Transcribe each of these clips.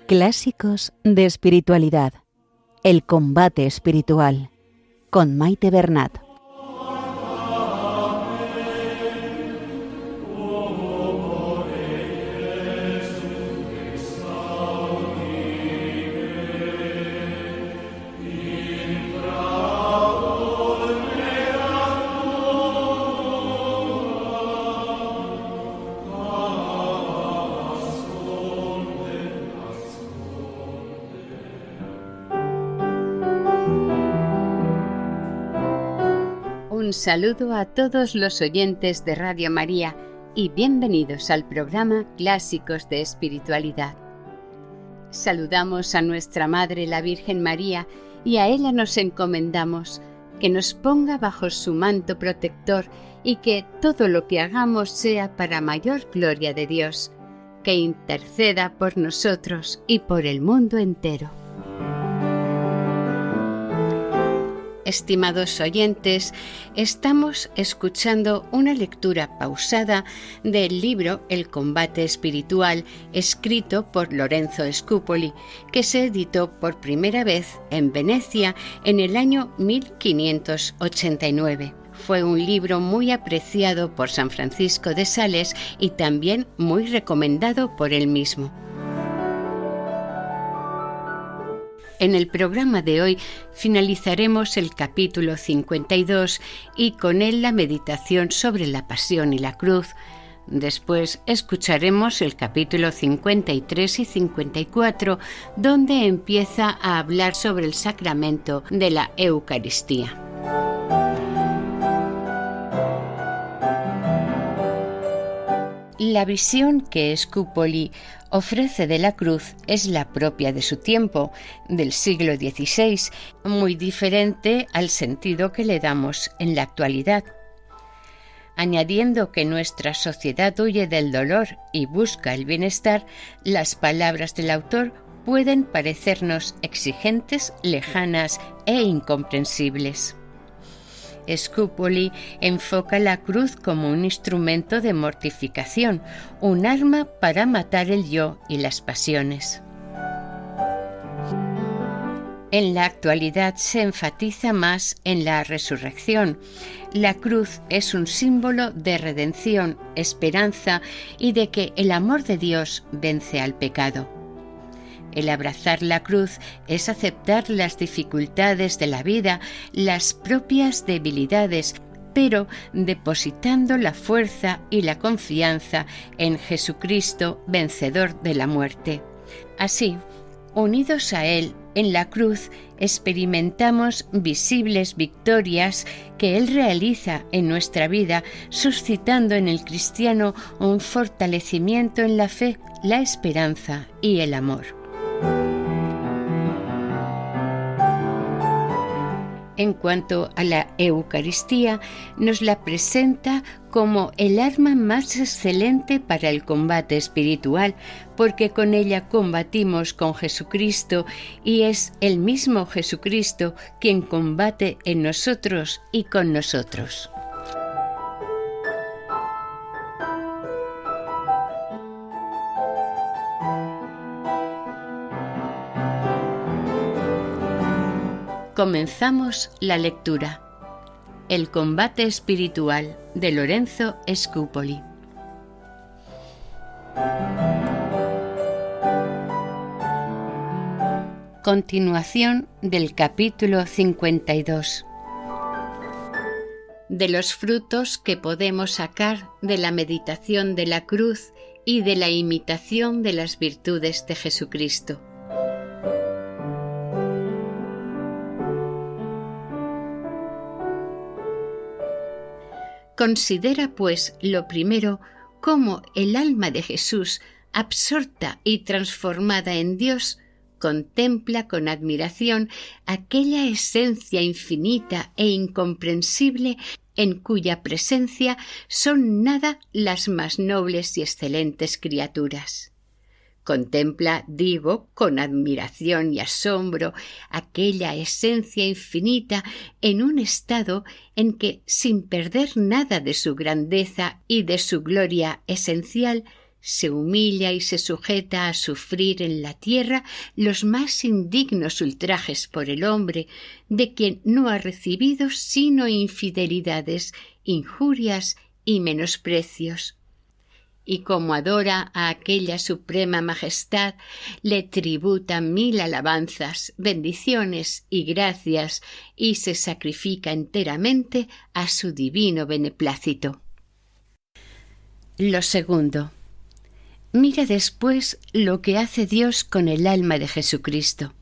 Clásicos de espiritualidad. El combate espiritual. Con Maite Bernat. Un saludo a todos los oyentes de Radio María y bienvenidos al programa Clásicos de Espiritualidad. Saludamos a nuestra Madre, la Virgen María, y a ella nos encomendamos que nos ponga bajo su manto protector y que todo lo que hagamos sea para mayor gloria de Dios, que interceda por nosotros y por el mundo entero. Estimados oyentes, estamos escuchando una lectura pausada del libro El combate espiritual, escrito por Lorenzo Scupoli, que se editó por primera vez en Venecia en el año 1589. Fue un libro muy apreciado por San Francisco de Sales y también muy recomendado por él mismo. En el programa de hoy finalizaremos el capítulo 52 y con él la meditación sobre la pasión y la cruz. Después escucharemos el capítulo 53 y 54, donde empieza a hablar sobre el sacramento de la Eucaristía. La visión que Scupoli ofrece de la cruz es la propia de su tiempo, del siglo XVI, muy diferente al sentido que le damos en la actualidad. Añadiendo que nuestra sociedad huye del dolor y busca el bienestar, las palabras del autor pueden parecernos exigentes, lejanas e incomprensibles. Scupoli enfoca la cruz como un instrumento de mortificación, un arma para matar el yo y las pasiones. En la actualidad se enfatiza más en la resurrección. La cruz es un símbolo de redención, esperanza y de que el amor de Dios vence al pecado. El abrazar la cruz es aceptar las dificultades de la vida, las propias debilidades, pero depositando la fuerza y la confianza en Jesucristo, vencedor de la muerte. Así, unidos a Él en la cruz, experimentamos visibles victorias que Él realiza en nuestra vida, suscitando en el cristiano un fortalecimiento en la fe, la esperanza y el amor. En cuanto a la Eucaristía, nos la presenta como el arma más excelente para el combate espiritual, porque con ella combatimos con Jesucristo y es el mismo Jesucristo quien combate en nosotros y con nosotros. Comenzamos la lectura. El combate espiritual de Lorenzo Scupoli. Continuación del capítulo 52. De los frutos que podemos sacar de la meditación de la cruz y de la imitación de las virtudes de Jesucristo. Considera, pues, lo primero, cómo el alma de Jesús, absorta y transformada en Dios, contempla con admiración aquella esencia infinita e incomprensible en cuya presencia son nada las más nobles y excelentes criaturas. Contempla, digo, con admiración y asombro aquella esencia infinita en un estado en que, sin perder nada de su grandeza y de su gloria esencial, Se humilla y se sujeta a sufrir en la tierra los más indignos ultrajes por el hombre, de quien no ha recibido sino infidelidades, injurias y menosprecios. Y como adora a aquella suprema majestad, le tributa 1000 alabanzas, bendiciones y gracias, y se sacrifica enteramente a su divino beneplácito. Lo segundo. Mira después lo que hace Dios con el alma de Jesucristo.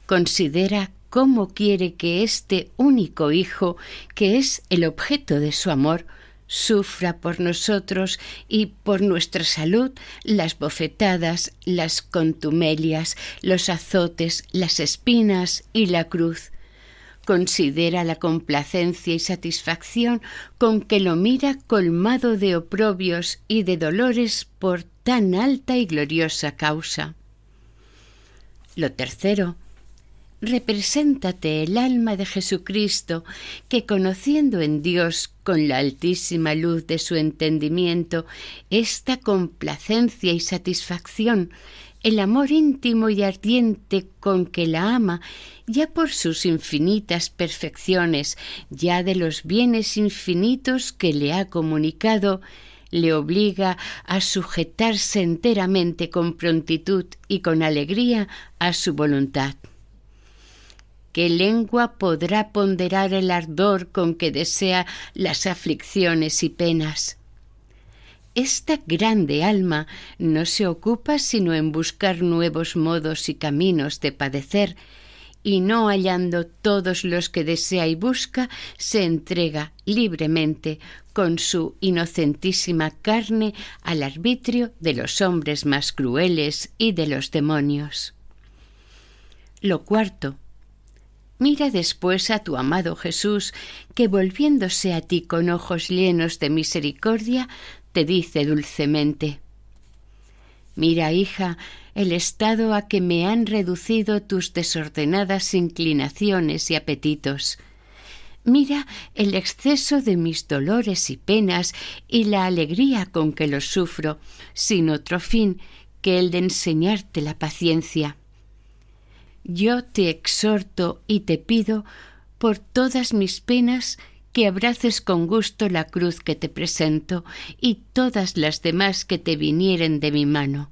Considera cómo quiere que este único Hijo, que es el objeto de su amor, sufra por nosotros y por nuestra salud las bofetadas, las contumelias, los azotes, las espinas y la cruz. Considera la complacencia y satisfacción con que lo mira colmado de oprobios y de dolores por tan alta y gloriosa causa. Lo tercero. Represéntate el alma de Jesucristo, que conociendo en Dios con la altísima luz de su entendimiento esta complacencia y satisfacción, el amor íntimo y ardiente con que la ama, ya por sus infinitas perfecciones, ya de los bienes infinitos que le ha comunicado, le obliga a sujetarse enteramente con prontitud y con alegría a su voluntad. ¿Qué lengua podrá ponderar el ardor con que desea las aflicciones y penas? Esta grande alma no se ocupa sino en buscar nuevos modos y caminos de padecer, y no hallando todos los que desea y busca, se entrega libremente con su inocentísima carne al arbitrio de los hombres más crueles y de los demonios. Lo cuarto. Mira después a tu amado Jesús, que volviéndose a ti con ojos llenos de misericordia, te dice dulcemente: «Mira, hija, el estado a que me han reducido tus desordenadas inclinaciones y apetitos. Mira el exceso de mis dolores y penas y la alegría con que los sufro, sin otro fin que el de enseñarte la paciencia. Yo te exhorto y te pido, por todas mis penas, que abraces con gusto la cruz que te presento y todas las demás que te vinieren de mi mano.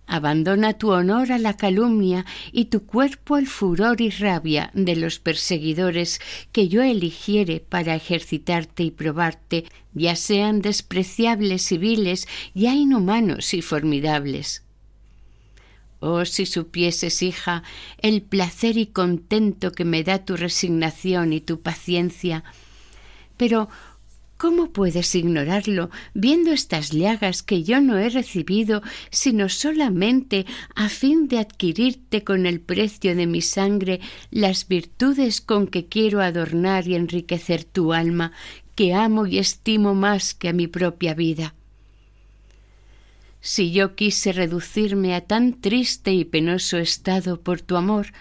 Abandona tu honor a la calumnia y tu cuerpo al furor y rabia de los perseguidores que yo eligiere para ejercitarte y probarte, ya sean despreciables y viles, ya inhumanos y formidables. Oh, si supieses, hija, el placer y contento que me da tu resignación y tu paciencia. Pero, ¿cómo puedes ignorarlo, viendo estas llagas que yo no he recibido, sino solamente a fin de adquirirte con el precio de mi sangre las virtudes con que quiero adornar y enriquecer tu alma, que amo y estimo más que a mi propia vida? Si yo quise reducirme a tan triste y penoso estado por tu amor,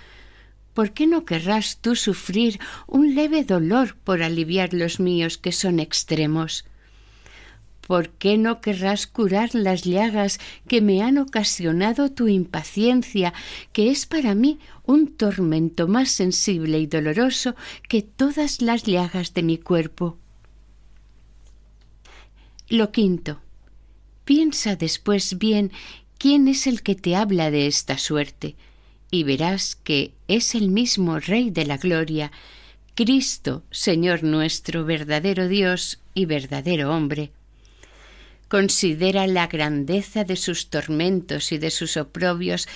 ¿por qué no querrás tú sufrir un leve dolor por aliviar los míos que son extremos? ¿Por qué no querrás curar las llagas que me han ocasionado tu impaciencia, que es para mí un tormento más sensible y doloroso que todas las llagas de mi cuerpo? Lo quinto. Piensa después bien quién es el que te habla de esta suerte, y verás que es el mismo Rey de la Gloria, Cristo, Señor nuestro, verdadero Dios y verdadero hombre. Considera la grandeza de sus tormentos y de sus oprobios,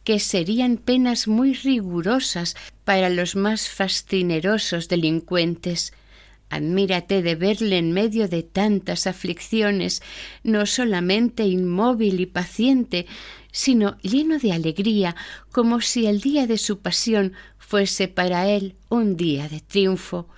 que serían penas muy rigurosas para los más fascinerosos delincuentes. Admírate de verle en medio de tantas aflicciones, no solamente inmóvil y paciente, sino lleno de alegría, como si el día de su pasión fuese para él un día de triunfo,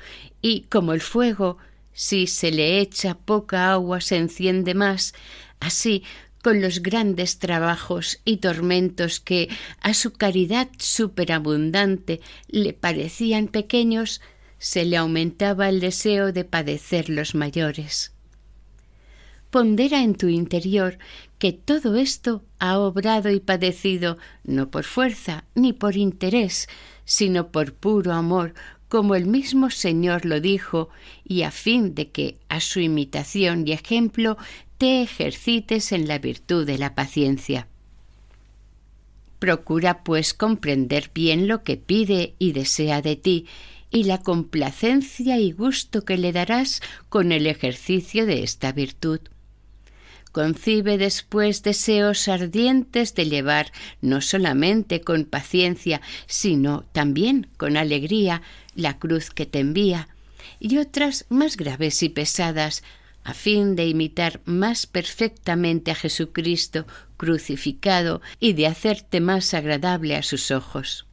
y como el fuego, si se le echa poca agua se enciende más, así con los grandes trabajos y tormentos que a su caridad superabundante le parecían pequeños, se le aumentaba el deseo de padecer los mayores. Pondera en tu interior que todo esto ha obrado y padecido no por fuerza ni por interés, sino por puro amor, como el mismo Señor lo dijo, y a fin de que, a su imitación y ejemplo, te ejercites en la virtud de la paciencia. Procura, pues, comprender bien lo que pide y desea de ti, y la complacencia y gusto que le darás con el ejercicio de esta virtud. Concibe después deseos ardientes de llevar, no solamente con paciencia, sino también con alegría, la cruz que te envía, y otras más graves y pesadas, a fin de imitar más perfectamente a Jesucristo crucificado y de hacerte más agradable a sus ojos.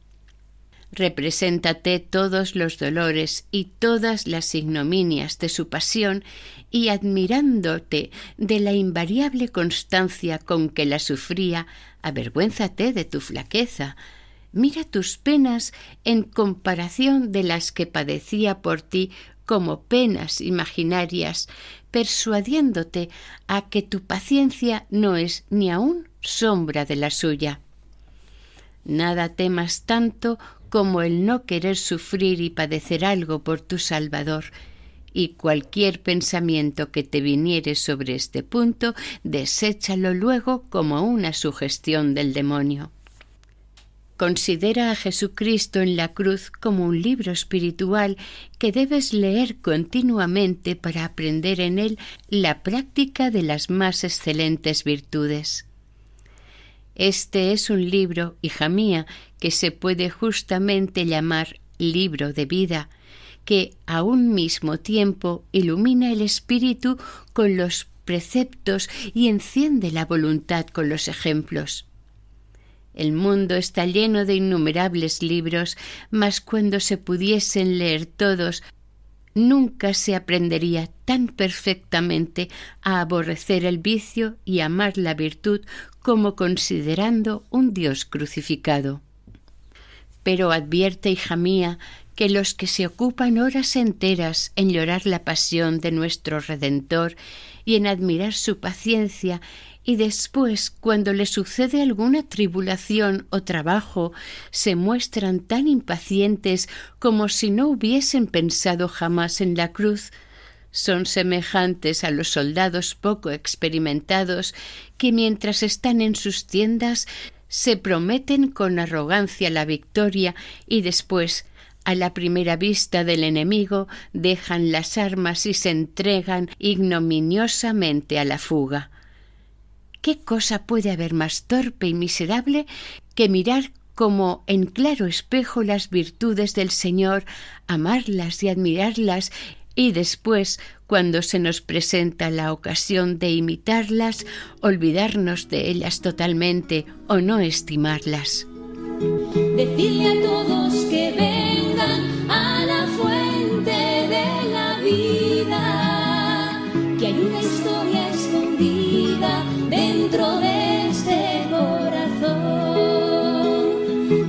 Represéntate todos los dolores y todas las ignominias de su pasión y, admirándote de la invariable constancia con que la sufría, avergüénzate de tu flaqueza. Mira tus penas en comparación de las que padecía por ti como penas imaginarias, persuadiéndote a que tu paciencia no es ni aun sombra de la suya. Nada temas tanto como el no querer sufrir y padecer algo por tu Salvador, y cualquier pensamiento que te viniere sobre este punto, deséchalo luego como una sugestión del demonio. Considera a Jesucristo en la cruz como un libro espiritual que debes leer continuamente para aprender en él la práctica de las más excelentes virtudes. Este es un libro, hija mía, que se puede justamente llamar libro de vida, que a un mismo tiempo ilumina el espíritu con los preceptos y enciende la voluntad con los ejemplos. El mundo está lleno de innumerables libros, mas cuando se pudiesen leer todos, nunca se aprendería tan perfectamente a aborrecer el vicio y amar la virtud como considerando un Dios crucificado. Pero advierte, hija mía, que los que se ocupan horas enteras en llorar la pasión de nuestro Redentor y en admirar su paciencia, y después, cuando les sucede alguna tribulación o trabajo, se muestran tan impacientes como si no hubiesen pensado jamás en la cruz, son semejantes a los soldados poco experimentados que, mientras están en sus tiendas, se prometen con arrogancia la victoria y después, a la primera vista del enemigo, dejan las armas y se entregan ignominiosamente a la fuga. ¿Qué cosa puede haber más torpe y miserable que mirar como en claro espejo las virtudes del Señor, amarlas y admirarlas, y después, cuando se nos presenta la ocasión de imitarlas, olvidarnos de ellas totalmente o no estimarlas? Decidle a todos que vengan a la fuente de la vida, que hay una historia escondida dentro de este corazón.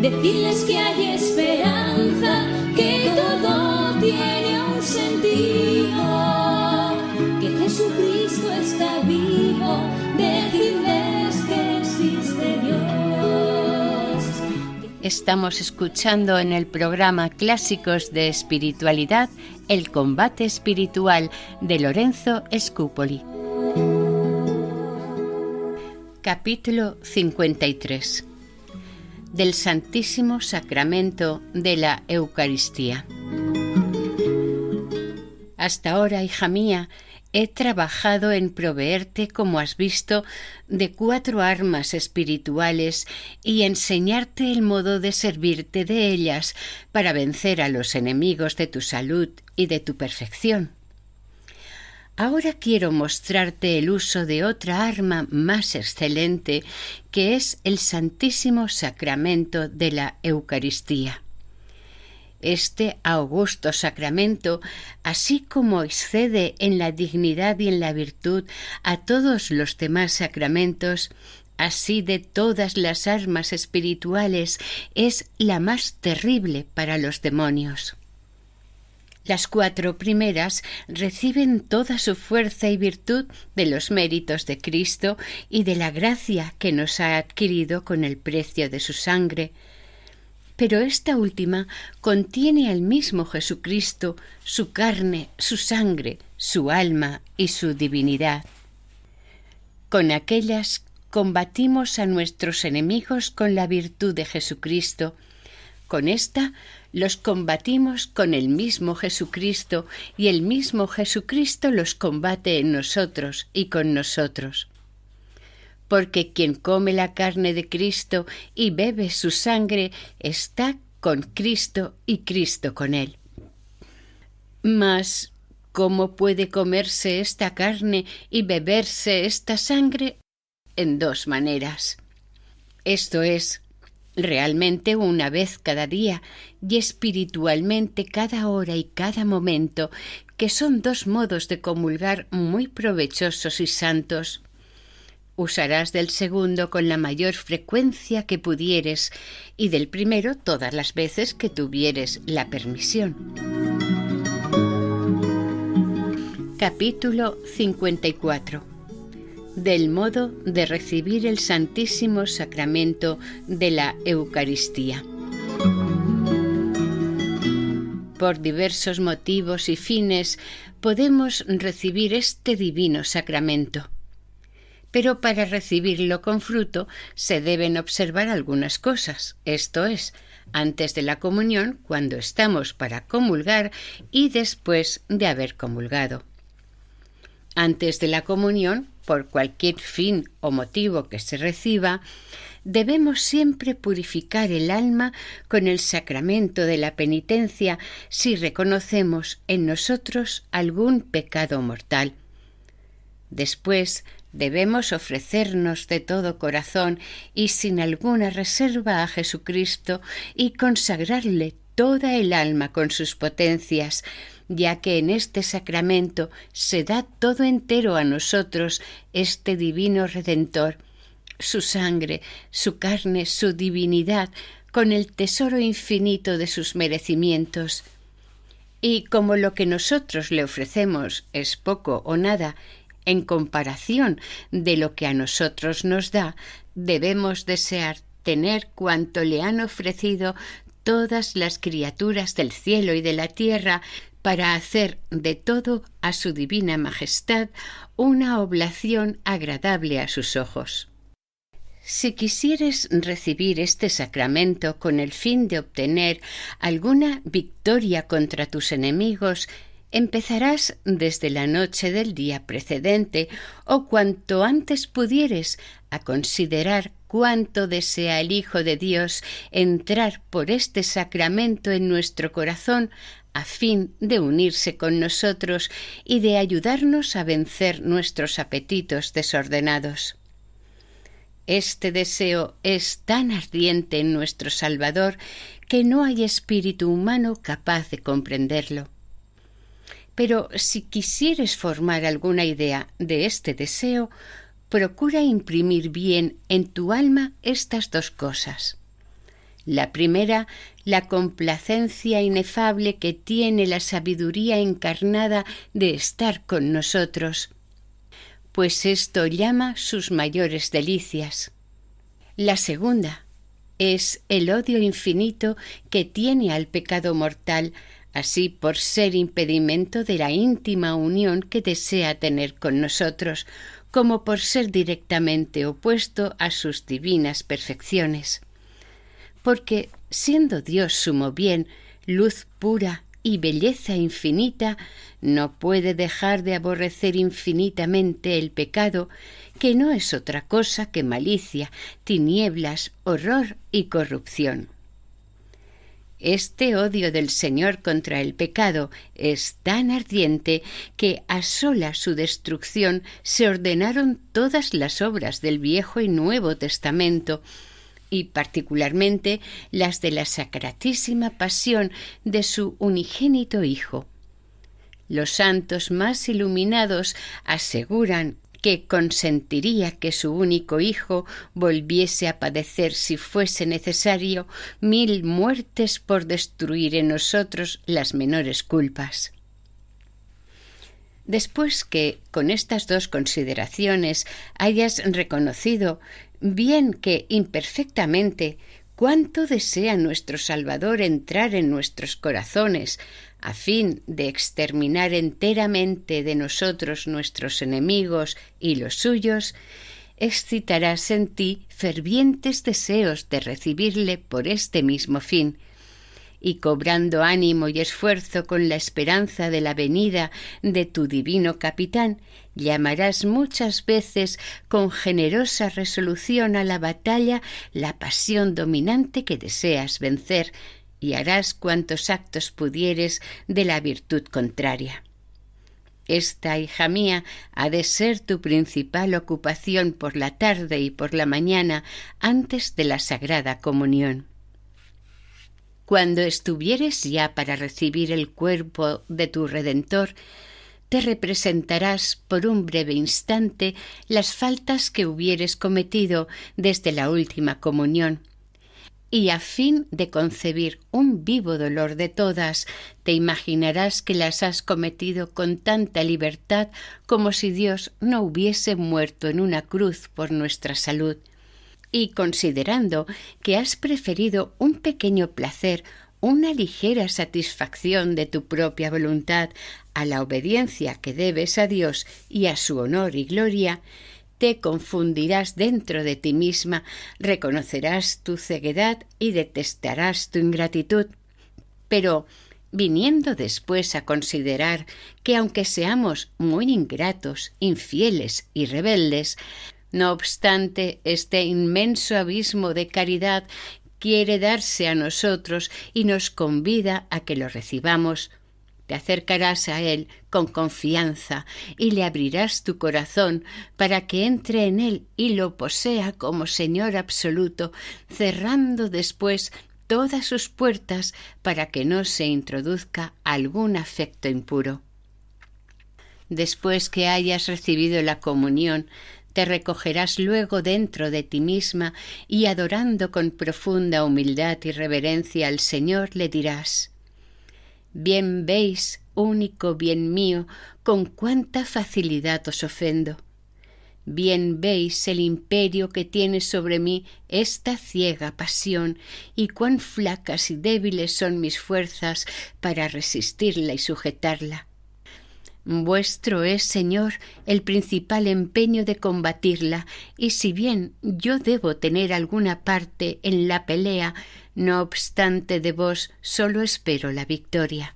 Decirles que hay esperanza, que todo tiene un sentido, que Jesucristo está vivo. Decirles que existe Dios. Estamos escuchando en el programa Clásicos de Espiritualidad el combate espiritual de Lorenzo Scupoli. Capítulo 53. Del Santísimo Sacramento de la Eucaristía. Hasta ahora, hija mía, he trabajado en proveerte, como has visto, de 4 armas espirituales y enseñarte el modo de servirte de ellas para vencer a los enemigos de tu salud y de tu perfección. Ahora quiero mostrarte el uso de otra arma más excelente, que es el Santísimo Sacramento de la Eucaristía. Este augusto sacramento, así como excede en la dignidad y en la virtud a todos los demás sacramentos, así de todas las armas espirituales es la más terrible para los demonios. Las 4 primeras reciben toda su fuerza y virtud de los méritos de Cristo y de la gracia que nos ha adquirido con el precio de su sangre. Pero esta última contiene al mismo Jesucristo, su carne, su sangre, su alma y su divinidad. Con aquellas combatimos a nuestros enemigos con la virtud de Jesucristo. Con esta los combatimos con el mismo Jesucristo y el mismo Jesucristo los combate en nosotros y con nosotros. Porque quien come la carne de Cristo y bebe su sangre está con Cristo y Cristo con él. Mas, ¿cómo puede comerse esta carne y beberse esta sangre? En 2 maneras. Esto es, realmente una vez cada día y espiritualmente cada hora y cada momento, que son 2 modos de comulgar muy provechosos y santos. Usarás del segundo con la mayor frecuencia que pudieres y del primero todas las veces que tuvieres la permisión. Capítulo 54. Del modo de recibir el Santísimo Sacramento de la Eucaristía. Por diversos motivos y fines podemos recibir este divino sacramento. Pero para recibirlo con fruto se deben observar algunas cosas, esto es, antes de la comunión, cuando estamos para comulgar y después de haber comulgado. Antes de la comunión, por cualquier fin o motivo que se reciba, debemos siempre purificar el alma con el sacramento de la penitencia si reconocemos en nosotros algún pecado mortal. Después, debemos ofrecernos de todo corazón y sin alguna reserva a Jesucristo y consagrarle toda el alma con sus potencias, ya que en este sacramento se da todo entero a nosotros este divino Redentor, su sangre, su carne, su divinidad, con el tesoro infinito de sus merecimientos. Y como lo que nosotros le ofrecemos es poco o nada, en comparación de lo que a nosotros nos da, debemos desear tener cuanto le han ofrecido todas las criaturas del cielo y de la tierra, para hacer de todo a su divina majestad una oblación agradable a sus ojos. Si quisieres recibir este sacramento con el fin de obtener alguna victoria contra tus enemigos, empezarás desde la noche del día precedente o cuanto antes pudieres a considerar cuánto desea el Hijo de Dios entrar por este sacramento en nuestro corazón a fin de unirse con nosotros y de ayudarnos a vencer nuestros apetitos desordenados. Este deseo es tan ardiente en nuestro Salvador que no hay espíritu humano capaz de comprenderlo. Pero si quisieres formar alguna idea de este deseo, procura imprimir bien en tu alma estas 2 cosas. La primera, la complacencia inefable que tiene la sabiduría encarnada de estar con nosotros, pues esto llama sus mayores delicias. La segunda es el odio infinito que tiene al pecado mortal, así por ser impedimento de la íntima unión que desea tener con nosotros, como por ser directamente opuesto a sus divinas perfecciones. Porque, siendo Dios sumo bien, luz pura y belleza infinita, no puede dejar de aborrecer infinitamente el pecado, que no es otra cosa que malicia, tinieblas, horror y corrupción. Este odio del Señor contra el pecado es tan ardiente que a sola su destrucción se ordenaron todas las obras del Viejo y Nuevo Testamento, y particularmente las de la Sacratísima Pasión de su unigénito Hijo. Los santos más iluminados aseguran que consentiría que su único hijo volviese a padecer, si fuese necesario, 1000 muertes por destruir en nosotros las menores culpas. Después que, con estas dos consideraciones, hayas reconocido, bien que imperfectamente, cuánto desea nuestro Salvador entrar en nuestros corazones, a fin de exterminar enteramente de nosotros nuestros enemigos y los suyos, excitarás en ti fervientes deseos de recibirle por este mismo fin, y cobrando ánimo y esfuerzo con la esperanza de la venida de tu divino capitán, llamarás muchas veces con generosa resolución a la batalla la pasión dominante que deseas vencer, y harás cuantos actos pudieres de la virtud contraria. Esta, hija mía, ha de ser tu principal ocupación por la tarde y por la mañana antes de la Sagrada Comunión. Cuando estuvieres ya para recibir el cuerpo de tu Redentor, te representarás por un breve instante las faltas que hubieres cometido desde la última comunión, y a fin de concebir un vivo dolor de todas, te imaginarás que las has cometido con tanta libertad como si Dios no hubiese muerto en una cruz por nuestra salud. Y considerando que has preferido un pequeño placer, una ligera satisfacción de tu propia voluntad a la obediencia que debes a Dios y a su honor y gloria, te confundirás dentro de ti misma, reconocerás tu ceguedad y detestarás tu ingratitud. Pero, viniendo después a considerar que aunque seamos muy ingratos, infieles y rebeldes, no obstante, este inmenso abismo de caridad quiere darse a nosotros y nos convida a que lo recibamos, te acercarás a él con confianza y le abrirás tu corazón para que entre en él y lo posea como Señor absoluto, cerrando después todas sus puertas para que no se introduzca algún afecto impuro. Después que hayas recibido la comunión, te recogerás luego dentro de ti misma y, adorando con profunda humildad y reverencia al Señor, le dirás: «Bien veis, único bien mío, con cuánta facilidad os ofendo. Bien veis el imperio que tiene sobre mí esta ciega pasión y cuán flacas y débiles son mis fuerzas para resistirla y sujetarla. Vuestro es, Señor, el principal empeño de combatirla, y si bien yo debo tener alguna parte en la pelea, no obstante de vos solo espero la victoria».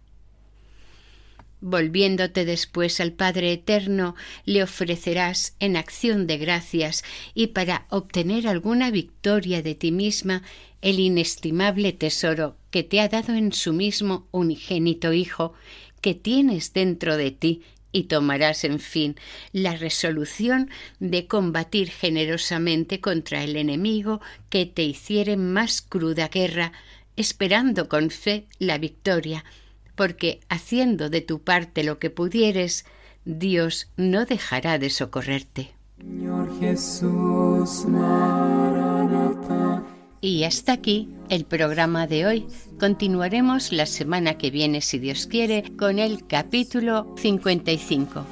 Volviéndote después al Padre Eterno, le ofrecerás en acción de gracias y para obtener alguna victoria de ti misma el inestimable tesoro que te ha dado en su mismo unigénito Hijo, que tienes dentro de ti, y tomarás, en fin, la resolución de combatir generosamente contra el enemigo que te hiciere más cruda guerra, esperando con fe la victoria, porque haciendo de tu parte lo que pudieres, Dios no dejará de socorrerte. Señor Jesús, Maranatha. Y hasta aquí el programa de hoy. Continuaremos la semana que viene, si Dios quiere, con el capítulo 55.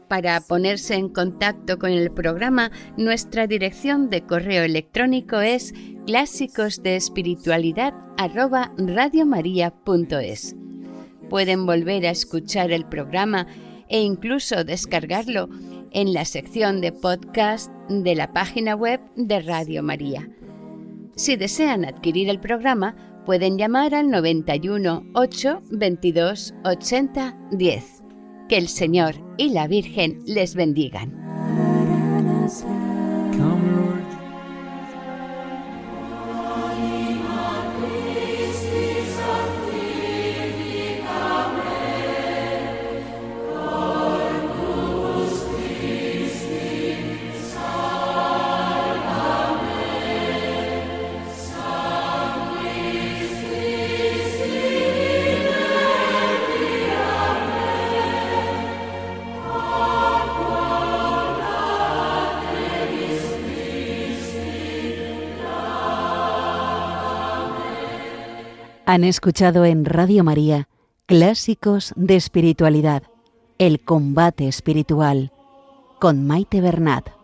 Para ponerse en contacto con el programa, nuestra dirección de correo electrónico es clásicosdeespiritualidad@radiomaria.es. Pueden volver a escuchar el programa e incluso descargarlo en la sección de podcast de la página web de Radio María. Si desean adquirir el programa, pueden llamar al 91 8 22 80 10. Que el Señor y la Virgen les bendigan. Come, Lord. Han escuchado en Radio María Clásicos de Espiritualidad, el combate espiritual, con Maite Bernat.